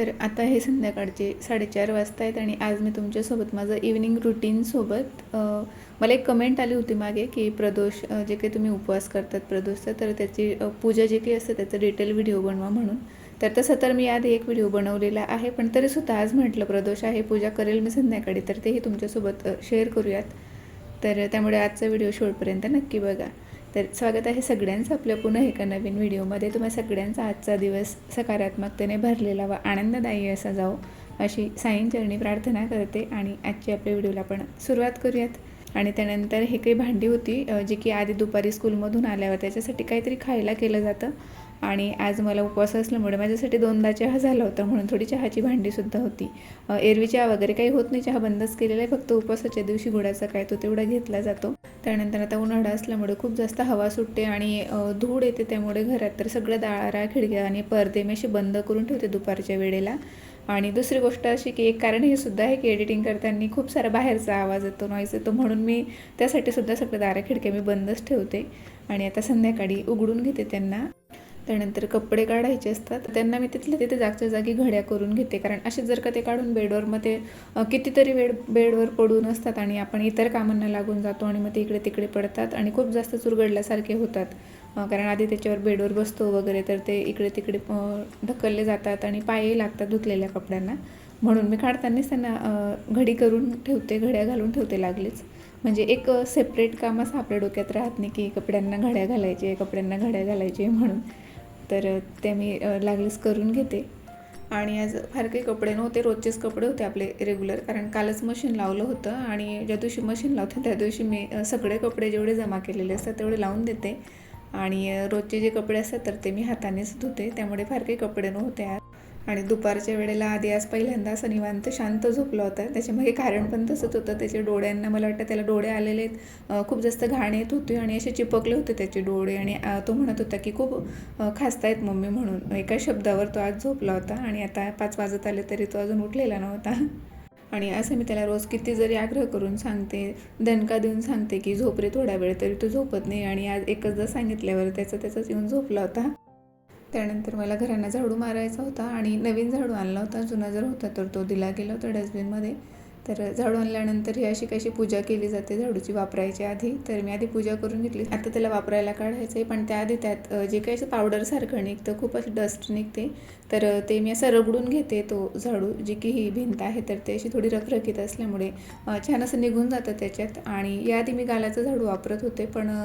तर आता हे संध्याकाळचे 4:30 वाजता आहेत आणि आज मी तुमच्यासोबत माझं इव्हनिंग रुटीनसोबत मला एक कमेंट आली होती मागे की प्रदोष जे काही तुम्ही उपवास करतात प्रदोषचा तर त्याची पूजा जे काही असते त्याचा डिटेल व्हिडिओ बनवा म्हणून. तर तसं तर मी आधी एक व्हिडिओ बनवलेला आहे, पण तरीसुद्धा आज म्हटलं प्रदोष आहे, पूजा करेल मी संध्याकाळी, तर तेही तुमच्यासोबत शेअर करूयात. तर त्यामुळे आजचा व्हिडिओ शेवटपर्यंत नक्की बघा. तर स्वागत आहे सगळ्यांचं आपल्या पुन्हा एका नवीन व्हिडिओमध्ये. तुम्हा सगळ्यांचा आजचा दिवस सकारात्मकतेने भरलेला व आनंददायी असा जाओ अशी साईंचरणी प्रार्थना करते आणि आजची आपल्या व्हिडिओला आपण सुरुवात करूयात. आणि त्यानंतर हे काही भांडी होती जी की आधी दुपारी स्कूलमधून आल्यावर त्याच्यासाठी काहीतरी खायला केलं जातं आणि आज मला उपवास असल्यामुळे माझ्यासाठी 2दा चहा झाला होता म्हणून थोडी चहाची भांडीसुद्धा होती. एरवी चहा वगैरे काही होत नाही, चहा बंदच केलेला आहे, फक्त उपवासाच्या दिवशी गुळाचा काय तो तेवढा घेतला जातो. त्यानंतर आता उन्हाळा असल्यामुळे खूप जास्त हवा सुटते आणि धूळ येते, त्यामुळे घरात तर सगळं दारा खिडक्या आणि पडदे मी असे बंद करून ठेवते दुपारच्या वेळेला. आणि दुसरी गोष्ट अशी की एक कारण हे सुद्धा आहे की एडिटिंग करताना खूप सारा बाहेरचा आवाज येतो, नॉईज येतो, म्हणून मी त्यासाठी सुद्धा सगळं दारा खिडक्या मी बंदच ठेवते. आणि आता संध्याकाळी उघडून घेते त्यांना. त्यानंतर कपडे काढायचे असतात त्यांना मी तिथल्या तिथे जागच्या जागी घड्या करून घेते, कारण असे जर का ते काढून बेडवर मग ते कितीतरी वेळ बेडवर पडून असतात आणि आपण इतर कामांना लागून जातो आणि मग ते इकडे तिकडे पडतात आणि खूप जास्त चुरगडल्यासारखे होतात. कारण आधी त्याच्यावर बेडवर बसतो वगैरे तर ते इकडे तिकडे ढकलले जातात आणि पायही लागतात धुतलेल्या कपड्यांना. म्हणून मी काढतानाच त्यांना घडी करून ठेवते, घड्या घालून ठेवते लागलीच, म्हणजे एक सेपरेट काम असं आपल्या डोक्यात राहत नाही की कपड्यांना घड्या घालायचे कपड्यांना घड्या घालायचे म्हणून. तर ते मी लागलीच करून घेते. आणि आज फार काही कपडे नव्हते, रोजचेच कपडे होते आपले रेग्युलर, कारण कालच मशीन लावलं होतं आणि ज्या दिवशी मशीन लावते त्या दिवशी मी सगळे कपडे जेवढे जमा केलेले असतात तेवढे लावून देते आणि रोजचे जे कपडे असतात तर ते मी हातानेच धुते, त्यामुळे फार काही कपडे नव्हते आज. आणि दुपारच्या वेळेला आधी आज पहिल्यांदा असं निवांत शांत झोपला होता, त्याच्यामागे कारण पण तसंच होतं. त्याच्या डोळ्यांना मला वाटतं त्याला डोळे आलेले खूप जास्त घाण येत होती आणि असे चिपकले होते त्याचे डोळे आणि तो म्हणत होता की खूप खासतायत मम्मी म्हणून. एका शब्दावर तो आज झोपला होता आणि आता 5 वाजत आले तरी तो अजून उठलेला नव्हता. आणि असं मी त्याला रोज किती जरी आग्रह करून सांगते, दणका देऊन सांगते की झोप रे थोडा वेळ, तरी तो झोपत नाही आणि आज एकचदा सांगितल्यावर त्याचाच येऊन झोपला होता. त्यानंतर मला घरांना झाडू मारायचा होता आणि नवीन झाडू आणला होता, जुना जर होता तर तो दिला गेला होता डस्टबिनमध्ये. तर झाडू आणल्यानंतर ही अशी कशी पूजा केली जाते झाडूची वापरायच्या आधी, तर मी आधी पूजा करून घेतली. आता त्याला वापरायला काढायचं आहे, पण त्याआधी त्यात जे काही असं पावडरसारखं निघतं, खूप अशी डस्ट निघते, तर ते मी असं रगडून घेते तो झाडू. जी की ही भिंत आहे तर ते अशी थोडी रखरखीत असल्यामुळे छान असं निघून जातं त्याच्यात. आणि याआधी मी गालाचा झाडू वापरत होते, पण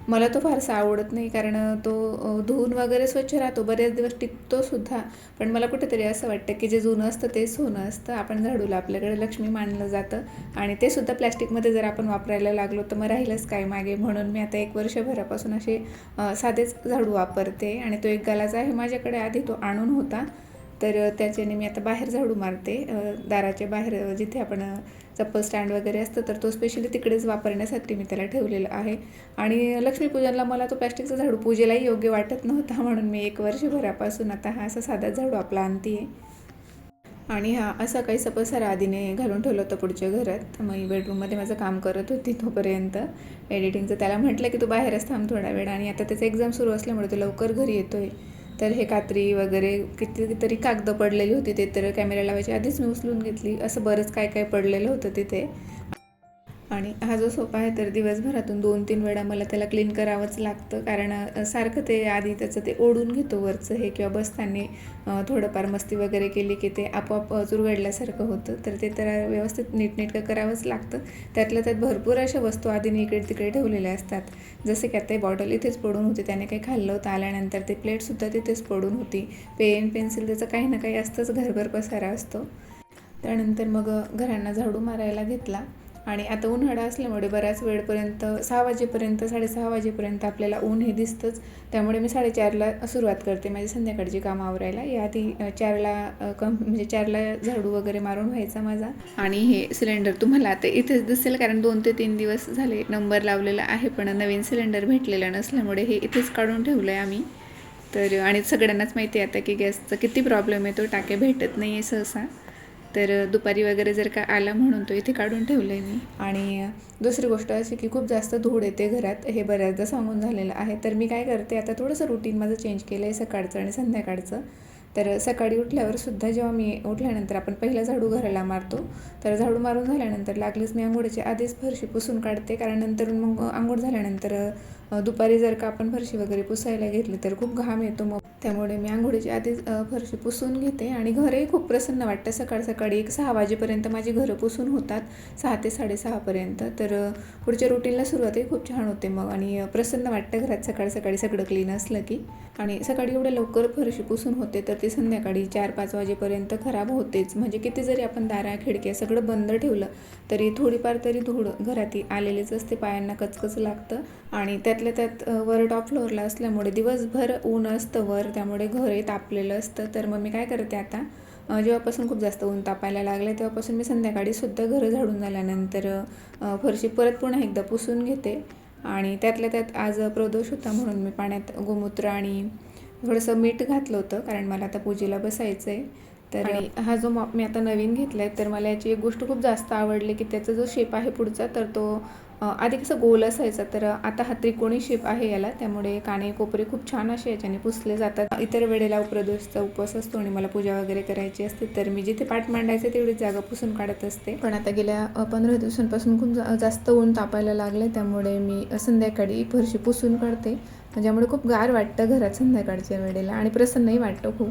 मला तो फारसा आवडत नाही, कारण तो धुवून वगैरे स्वच्छ राहतो, बरेच दिवस टिकतो सुद्धा, पण मला कुठेतरी असं वाटतं की जे जुनं असतं तेच सोनं असतं. आपण झाडूला आपल्याकडे लक्ष्मी मानलं जातं आणि ते सुद्धा प्लॅस्टिकमध्ये जर आपण वापरायला लागलो तर मग राहिलंच काय मागे. म्हणून मी आता 1 वर्षभरापासून असे साधेच झाडू वापरते आणि तो एक गालाचा आहे माझ्याकडे, आधी तो आणून होता, तर त्याच्याने मी आता बाहेर झाडू मारते. दाराच्या बाहेर जिथे आपण चप्पल स्टँड वगैरे असतं तर तो स्पेशली तिकडेच वापरण्यासाठी मी त्याला ठेवलेलं आहे. आणि लक्ष्मीपूजनला मला तो प्लॅस्टिकचा झाडू पूजेलाही योग्य वाटत नव्हता, म्हणून मी 1 वर्षभरापासून आता हा असा साधा झाडू आपला आणते आहे. आणि हा असा काही पसारा आधीने घालून ठेवलं होतं पुढच्या घरात, मी बेडरूममध्ये माझं काम करत होती तोपर्यंत एडिटिंगचं. त्याला म्हटलं की तू बाहेरच थांब थोडा वेळ, आणि आता त्याचं एक्झाम सुरू असल्यामुळे तो लवकर घरी येतो आहे. तर हे कात्री वगैरे कितीतरी कागदं पडलेली होती, ते तर कॅमेरा लावायच्या आधीच मी उचलून घेतली. असं बरंच काय काय पडलेलं होतं तिथे. आणि हा जो सोफा आहे तर दिवसभरातून 2-3 वेळा मला त्याला क्लीन करावंच लागतं, कारण सारखं ते आधी त्याचं ते ओढून घेतो वरचं हे, किंवा बसताना थोडंफार मस्ती वगैरे केली की ते आपोआप चुरगडल्यासारखं होतं, तर ते तर व्यवस्थित नीटनेटकं करावंच लागतं. त्यातल्या त्यात भरपूर अशा वस्तू आधीने इकडे तिकडे ठेवलेल्या असतात, जसे की आता बॉटल इथेच पडून होती, त्याने काही खाल्लं होतं आल्यानंतर, ते प्लेटसुद्धा तिथेच पडून होती, पेन पेन्सिल त्याचं काही ना काही असतंच, घरभर पसारा असतो. त्यानंतर मग घरांना झाडू मारायला घेतला आणि आता उन्हाळा असल्यामुळे बऱ्याच वेळपर्यंत 6 वाजेपर्यंत 6:30 वाजेपर्यंत आपल्याला ऊन हे दिसतंच, त्यामुळे मी 4:30ला सुरुवात करते माझी संध्याकाळची कामं आवरायला. याआधी 4ला म्हणजे 4ला झाडू वगैरे मारून व्हायचा माझा. आणि हे सिलेंडर तुम्हाला आता इथेच दिसेल, कारण 2 ते 3 दिवस झाले नंबर लावलेला आहे, पण नवीन सिलेंडर भेटलेला नसल्यामुळे हे इथेच काढून ठेवलं आहे आम्ही. तर आणि सगळ्यांनाच माहिती आहे आता की गॅसचा किती प्रॉब्लेम येतो, टाके भेटत नाही आहे सहसा, तर दुपारी वगैरे जर का आला म्हणून तो इथे काढून ठेवलं आहे मी. आणि दुसरी गोष्ट अशी की खूप जास्त धूळ येते घरात, हे बऱ्याचदा सांगून झालेलं आहे. तर मी काय करते, आता थोडंसं रुटीन माझं चेंज केलं आहे सकाळचं आणि संध्याकाळचं. तर सकाळी उठल्यावर सुद्धा जेव्हा मी उठल्यानंतर आपण पहिला झाडू घराला मारतो, तर झाडू मारून झाल्यानंतर लागलीच मी अंघोळीच्या आधीच फरशी पुसून काढते, कारण नंतर मग अंघोळ झाल्यानंतर दुपारी जर का आपण फरशी वगैरे पुसायला घेतली तर खूप घाम येतो, मग त्यामुळे मी अंघोळीच्या आधीच फरशी पुसून घेते. आणि घरही खूप प्रसन्न वाटतं. सकाळ सकाळी एक 6 वाजेपर्यंत माझी घरं पुसून होतात, 6 ते 6:30पर्यंत. तर पुढच्या रुटीनला सुरुवातही खूप छान होते मग, आणि प्रसन्न वाटतं घरात सकाळ सकाळी सगळं क्लीन असलं की. आणि सकाळी एवढ्या लवकर फरशी पुसून होते तर ती संध्याकाळी 4-5 वाजेपर्यंत खराब होतेच. म्हणजे किती जरी आपण दारा खिडक्या सगळं बंद ठेवलं तरी थोडीफार तरी धूळ घरात आलेलीच असते, पायांना कचकच लागतं. आणि त्यातल्या त्यात वर टॉप फ्लोअरला असल्यामुळे दिवसभर ऊन असतं वर, त्यामुळे घरही तापलेलं असतं. तर मग मी काय करते आता, जेव्हापासून खूप जास्त ऊन तापायला लागले तेव्हापासून मी संध्याकाळीसुद्धा घरं झाडून झाल्यानंतर फरशी परत पुन्हा एकदा पुसून घेते. आणि त्यातल्या त्यात आज प्रदोष होता म्हणून मी पाण्यात गोमूत्र आणि थोडंसं मीठ घातलं होतं, कारण मला आता पूजेला बसायचं आहे. तर हा जो मॉप मी आता नवीन घेतला आहे, तर मला याची एक गोष्ट खूप जास्त आवडली की त्याचा जो शेप आहे पुढचा, तर तो आधी कसं गोल असायचा, तर आता हा त्रिकोणी शेप आहे याला, त्यामुळे काने कोपरे खूप छान असे याच्याने पुसले जातात. इतर वेळेला प्रदोषचा उपवास असतो आणि मला पूजा वगैरे करायची असते, तर मी जिथे पाठ मांडायचे तेवढीच जागा पुसून काढत असते. पण आता गेल्या 15 दिवसांपासून खूप जास्त ऊन तापायला लागले, त्यामुळे मी संध्याकाळी फरशी पुसून काढते, ज्यामुळे खूप गार वाटतं घरात संध्याकाळच्या वेळेला आणि प्रसन्नही वाटतं खूप.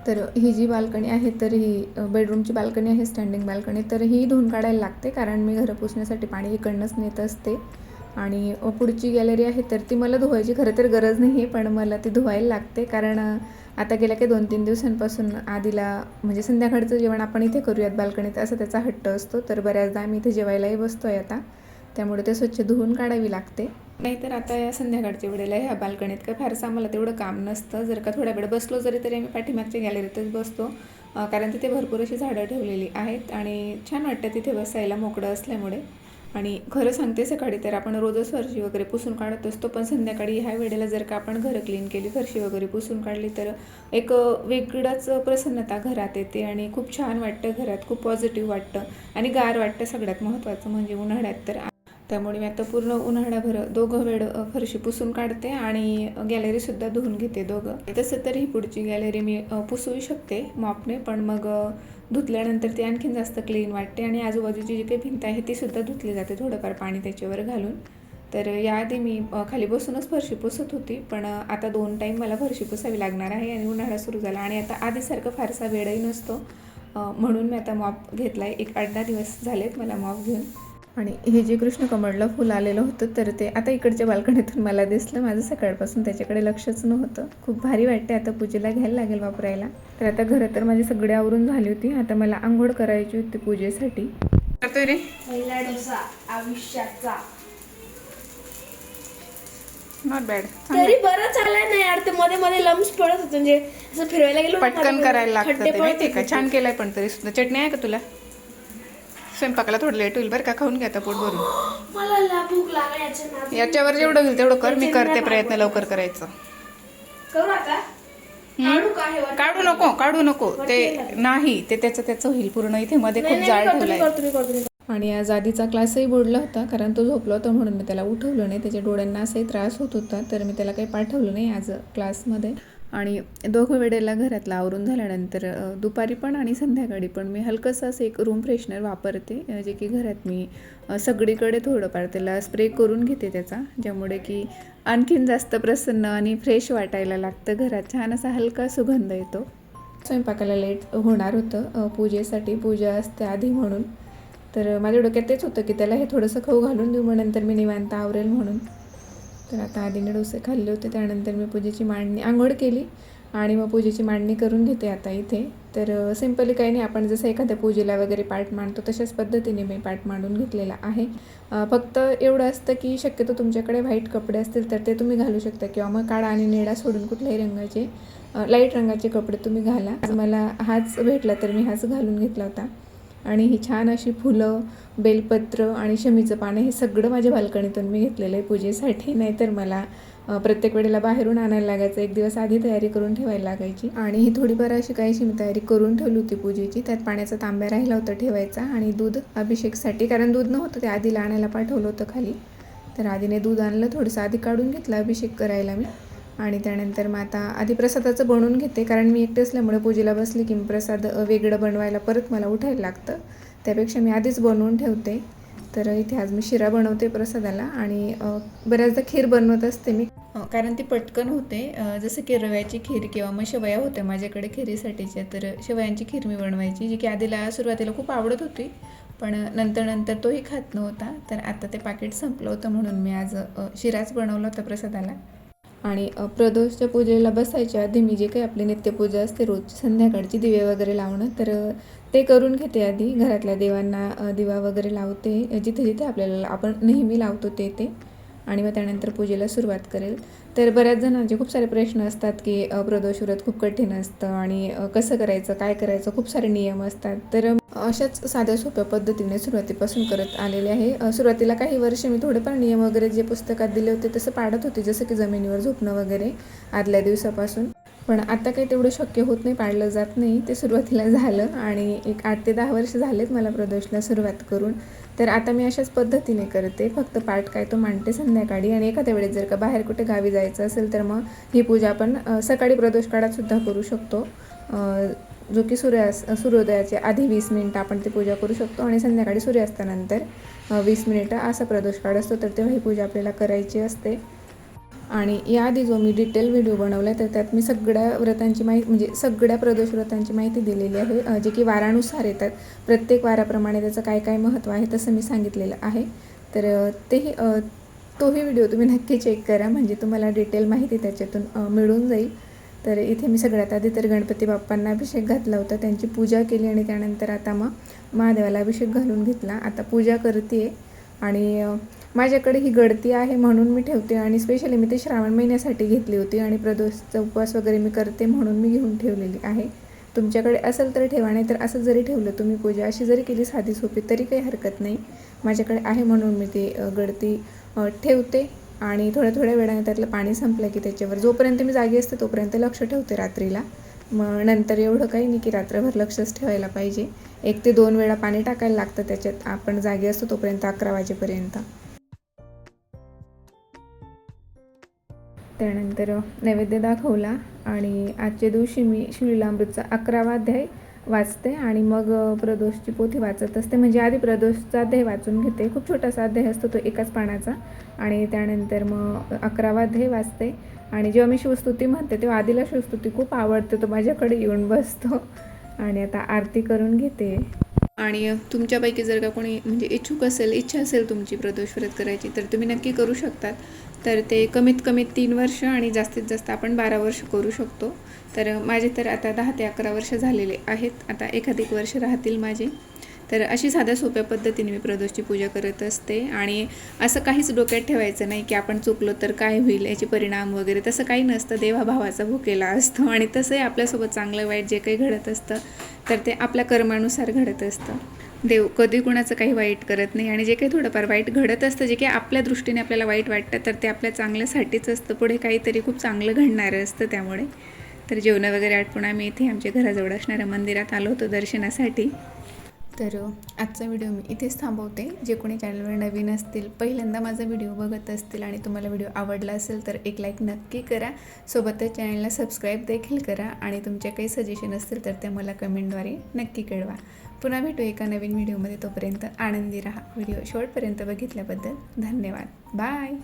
तर ही जी बाल्कनी आहे, तर ही बेडरूमची बाल्कनी आहे, स्टँडिंग बाल्कनी, तर ही धुवून काढायला लागते, कारण मी घरं पुसण्यासाठी पाणी इकडनंच नेत असते. आणि पुढची गॅलरी आहे, तर ती मला धुवायची खरं तर गरज नाही आहे, पण मला ती धुवायला लागते, कारण आता गेल्या काही 2-3 दिवसांपासून आधीला म्हणजे संध्याकाळचं जेवण आपण इथे करूयात बाल्कनीत असं त्याचा हट्ट असतो. तर बऱ्याचदा आम्ही इथे जेवायलाही बसतो आहे आता, त्यामुळे ते स्वच्छ धुवून काढावी लागते. नाहीतर आता या संध्याकाळच्या वेळेला ह्या बाल्कनीत काय फारसं आम्हाला तेवढं काम नसतं. जर का थोड्या वेळ बसलो तरी आम्ही पाठीमागच्या गॅलरीतच बसतो, कारण तिथे भरपूर अशी झाडं ठेवलेली आहेत आणि छान वाटतं तिथे बसायला मोकळं असल्यामुळे. आणि खरं सांगते, सकाळी तर आपण रोजच फरशी वगैरे पुसून काढत असतो, पण संध्याकाळी ह्या वेळेला जर का आपण घरं क्लीन केली, फरशी वगैरे पुसून काढली, तर एक वेगळंच प्रसन्नता घरात येते आणि खूप छान वाटतं घरात, खूप पॉझिटिव्ह वाटतं आणि गार वाटतं. सगळ्यात महत्त्वाचं म्हणजे उन्हाळ्यात तर, त्यामुळे मी आता पूर्ण उन्हाळ्याभर 2 वेळ फरशी पुसून काढते आणि गॅलरीसुद्धा धुवून घेते दोघं. तसं तर ही पुढची गॅलरी मी पुसूही शकते मॉपने, पण मग धुतल्यानंतर ती आणखीन जास्त क्लीन वाटते आणि आजूबाजूची जी काही भिंत आहे तीसुद्धा धुतली जाते थोडंफार पाणी त्याच्यावर घालून. तर याआधी मी खाली बसूनच फरशी पुसत होती, पण आता 2 टाईम मला फरशी पुसावी लागणार आहे आणि उन्हाळा सुरू झाला आणि आता आधीसारखं फारसा वेळही नसतो, म्हणून मी आता मॉप घेतला आहे. एक 8-10 दिवस झालेत मला मॉप घेऊन. आणि हे जे कृष्णकमळला फुल आलेलं होतं, तर ते आता इकडच्या बाल्कनीतून मला दिसलं. माझं सकाळपासून त्याच्याकडे लक्षच नव्हतं. खूप भारी वाटते. आता पूजेला घ्यायला लागेल वापरायला. तर आता घरं तर माझी सगळी आवरून झाली होती. आता मला आंघोळ करायची होती पूजेसाठी. करतोय रे पहिला डोसा आयुष्याचा. Not bad. तरी बरं चाललाय ना यार, ते मध्ये मध्ये लम्स पडत होते, म्हणजे असं फिरवायला गेलो पटकन करायला लागतं ते, माहिती का. छान केलंय, पण तरी सुद्धा. चटणी आहे का तुला? स्वयंपाकाला थोडं लेट होईल बरं का, खाऊन घ्या आता पोट भरून. मला भूक लागली. याच्यावर जेवढं होईल तेवढं कर. मी करते प्रयत्न लवकर करायचं. करू आता. काढू नको ते नाही, ते त्याचं होईल पूर्ण. इथे मध्ये खूप जाळ ठेवलाय. आणि आज आधीचा क्लासही बुडला होता, कारण तो झोपला होता म्हणून मी त्याला उठवलं नाही. त्याच्या डोळ्यांना असाही त्रास होत होता, तर मी त्याला काही पाठवलं नाही आज क्लासमध्ये. आणि 2 वेळेला घरातलं आवरून झाल्यानंतर दुपारी पण आणि संध्याकाळी पण मी हलकंसं असं एक रूम फ्रेशनर वापरते, जे की घरात मी सगळीकडे थोडंफार त्याला स्प्रे करून घेते त्याचा, ज्यामुळे की आणखीन जास्त प्रसन्न आणि फ्रेश वाटायला लागतं घरात. छान असा हलका सुगंध येतो. स्वयंपाकाला लेट होणार होतं पूजेसाठी, पूजा असते आधी म्हणून. तर माझ्या डोक्यात तेच होतं की त्याला हे थोडंसं खाऊ घालून देऊ, मग नंतर मी निवांत आवरेल म्हणून. तर आता आधीने डोसे खाल्ले होते, त्यानंतर मी पूजेची मांडणी, आंघोळ केली आणि मग पूजेची मांडणी करून घेते आता इथे. तर सिम्पली काही नाही, आपण जसं एखाद्या पूजेला वगैरे पाठ मांडतो तशाच पद्धतीने मी पाठ मांडून घेतलेला आहे. फक्त एवढं असतं की शक्यतो तुमच्याकडे व्हाईट कपडे असतील तर ते तुम्ही घालू शकता, किंवा मग काळा आणि निळा सोडून कुठल्याही रंगाचे लाईट रंगाचे कपडे तुम्ही घाला. आज मला हाच भेटला तर मी हाच घालून घेतला होता. आणि ही छान अशी फुलं, बेलपत्र आणि शमीचं पानं हे सगळं माझ्या बाल्कनीतून मी घेतलेलं आहे पूजेसाठी. नाहीतर मला प्रत्येक वेळेला बाहेरून आणायला लागायचं, एक दिवस आधी तयारी करून ठेवायला लागायची. आणि ही थोडीफार अशी काहीशी मी तयारी करून ठेवली होती पूजेची. त्यात पाण्याचा तांब्या राहिला होता ठेवायचा आणि दूध अभिषेकसाठी, कारण दूध नव्हतं ते आधीला आणायला पाठवलं होतं खाली. तर आधीने दूध आणलं, थोडंसं आधी काढून घेतलं अभिषेक करायला मी. आणि त्यानंतर मग आता आधी प्रसादाचं बनवून घेते, कारण मी एकटे असल्यामुळे पूजेला बसली की प्रसाद वेगळं बनवायला परत मला उठायला लागतं, त्यापेक्षा मी आधीच बनवून ठेवते. तर इथे आज मी शिरा बनवते प्रसादाला आणि बऱ्याचदा खीर बनवत असते मी, कारण ती पटकन होते. जसं की रव्याची खीर किंवा मग शेवया होत्या माझ्याकडे खिरीसाठीच्या, तर शेवयांची खीर मी बनवायची, जी की आधीला सुरुवातीला खूप आवडत होती, पण नंतर तोही खात नव्हता. तर आता ते पाकिट संपलं होतं म्हणून मी आज शिराच बनवला होता प्रसादाला. आणि प्रदोषच्या पूजेला बसायच्या आधी मी जे काही आपली नित्यपूजा असते रोज संध्याकाळची दिवे वगैरे लावणं, तर ते करून घेते आधी. घरातल्या देवांना दिवा वगैरे लावते, जिथे जिथे आपल्याला आपण नेहमी लावतो ते आणि मग त्यानंतर पूजेला सुरुवात करेल. तर बऱ्याच जणांचे खूप सारे प्रश्न असतात की प्रदोष व्रत खूप कठीण असतं आणि कसं करायचं, काय करायचं, खूप सारे नियम असतात. तर अशाच साध्या सोप्या पद्धतीने सुरुवातीपासून करत आलेले आहे. सुरुवातीला काही वर्ष मी थोडेफार नियम वगैरे जे पुस्तकात दिले होते तसं पाळत होते, जसं की जमिनीवर झोपणं वगैरे आदल्या दिवसापासून. पण आता काही तेवढं शक्य होत नाही, पाळलं जात नाही. ते सुरुवातीला झालं आणि एक 8 ते 10 वर्ष झालेत मला प्रदोषला सुरुवात करून. तर आता मी अशाच पद्धतीने करते, फक्त पाठ काय तो मांडते संध्याकाळी. आणि एखाद्या वेळेस जर का बाहेर कुठे गावी जायचं असेल तर मग ही पूजा आपण सकाळी प्रदोष काळात सुद्धा करू शकतो, जो की सूर्योदयाच्या आधी 20 मिनिटं आपण ती पूजा करू शकतो आणि संध्याकाळी सूर्यास्तानंतर 20 मिनिटं असा प्रदोष काळ असतो, तर तेव्हा ही पूजा आपल्याला करायची असते. आणि याआधी जो मी डिटेल व्हिडिओ बनवला आहे तर त्यात मी सगळ्या व्रतांची माहिती, म्हणजे सगळ्या प्रदोष व्रतांची माहिती दिलेली आहे, जे की वारानुसार येतात. प्रत्येक वाराप्रमाणे त्याचं काय काय महत्त्व आहे तसं मी सांगितलेलं आहे. तर तोही व्हिडिओ तुम्ही नक्की चेक करा, म्हणजे तुम्हाला डिटेल माहिती त्याच्यातून मिळून जाईल. तर इथे मी सगळ्यात आधी तर गणपती बाप्पांना अभिषेक घातला होता, त्यांची पूजा केली आणि त्यानंतर आता मग महादेवाला अभिषेक घालून घेतला. आता पूजा करते आणि माझ्याकडे ही गडती आहे म्हणून मी ठेवते आणि स्पेशली मी ती श्रावण महिन्यासाठी घेतली होती आणि प्रदोषचा उपवास वगैरे मी करते म्हणून मी घेऊन ठेवलेली आहे. तुमच्याकडे असेल तर ठेवा, नाही तर असं जरी ठेवलं तुम्ही पूजा अशी जरी केली साधी सोपी तरी काही हरकत नाही. माझ्याकडे आहे म्हणून मी ती गडती ठेवते आणि थोड्या वेळाने त्यातलं पाणी संपलं की त्याच्यावर जोपर्यंत मी जागी असते तोपर्यंत लक्ष ठेवते रात्रीला. मग नंतर एवढं काही नाही की रात्रभर लक्षच ठेवायला पाहिजे. 1 ते 2 वेळा पाणी टाकायला लागतं त्याच्यात, आपण जागी असतो तोपर्यंत 11 वाजेपर्यंत. त्यानंतर नैवेद्य दाखवला आणि आजच्या दिवशी मी श्रीलीलामृतचा 11वा अध्याय वाचते आणि मग प्रदोषची पोथी वाचत असते. म्हणजे आधी प्रदोषचा अध्याय वाचून घेते, खूप छोटासा अध्याय असतो तो एकाच पानाचा, आणि त्यानंतर मग 11वा अध्याय वाचते. आणि जेव्हा मी शिवस्तुती म्हणते तेव्हा आधीला शिवस्तुती खूप आवडते, तो माझ्याकडे येऊन बसतो आणि आता आरती करून घेते. आणि तुमच्यापैकी जर का कोणी म्हणजे इच्छुक असेल, इच्छा असेल तुमची प्रदोष व्रत करायची, तर तुम्ही नक्की करू शकतात. तर ते कमीत कमी 3 वर्ष आणि जास्तीत जास्त आपण 12 वर्ष करू शकतो. तर माझे तर आता 10 ते 11 वर्ष झालेले आहेत, आता एखादिक वर्ष राहतील माझे. तर अशी साध्या सोप्या पद्धतीने मी प्रदोषची पूजा करत असते आणि असं काहीच डोक्यात ठेवायचं नाही की आपण चुकलो तर काय होईल, याचे परिणाम वगैरे, तसं काही नसतं. देवाभावाचा भुकेला असतो आणि तसंही आपल्यासोबत चांगलं वाईट जे काही घडत असतं तर ते आपल्या कर्मानुसार घडत असतं. देव कधी कुणाचं काही वाईट करत नाही आणि जे काही थोडंफार वाईट घडत असतं, जे काही आपल्या दृष्टीने आपल्याला वाईट वाटतं, तर ते आपल्या चांगल्यासाठीच असतं, पुढे काहीतरी खूप चांगलं घडणारं असतं त्यामुळे. तर जेवणं वगैरे आटपून आम्ही इथे आमच्या घराजवळ असणाऱ्या मंदिरात आलो होतो दर्शनासाठी. तर आजचा व्हिडिओ मी इथेच थांबवते. जे कोणी चॅनलवर नवीन असतील, पहिल्यांदा माझा व्हिडिओ बघत असतील आणि तुम्हाला व्हिडिओ आवडला असेल तर एक लाईक नक्की करा, सोबतच चॅनलला सबस्क्राईब देखील करा आणि तुमचे काही सजेशन असतील तर ते मला कमेंटद्वारे नक्की कळवा. पुन्हा भेटू एका नवीन व्हिडिओमध्ये, तोपर्यंत आनंदी राहा. व्हिडिओ शेवटपर्यंत बघितल्याबद्दल धन्यवाद. बाय.